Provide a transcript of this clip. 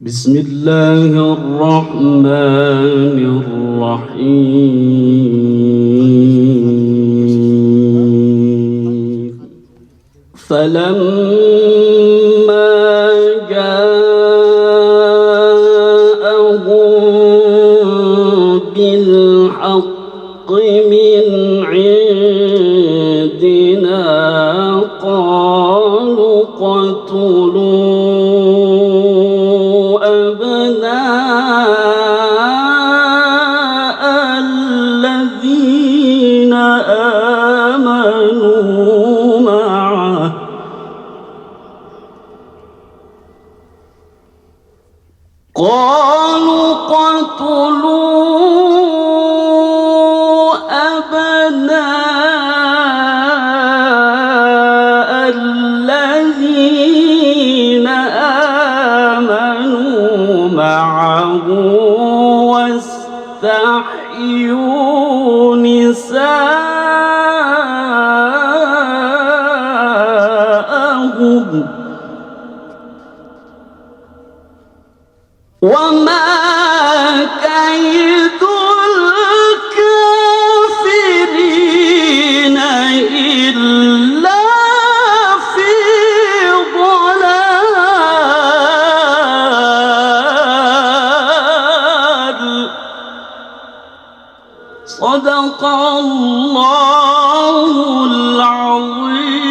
بسم الله الرحمن الرحيم فلما جاءهم بالحق من عندنا قالوا اقتلوا الذين آمنوا معه قالوا اقتلوا أبناء الذين آمنوا معه واستحيوا نساءهم وما كيد الكافرين إلا في ضلال. صدق الله العظيم.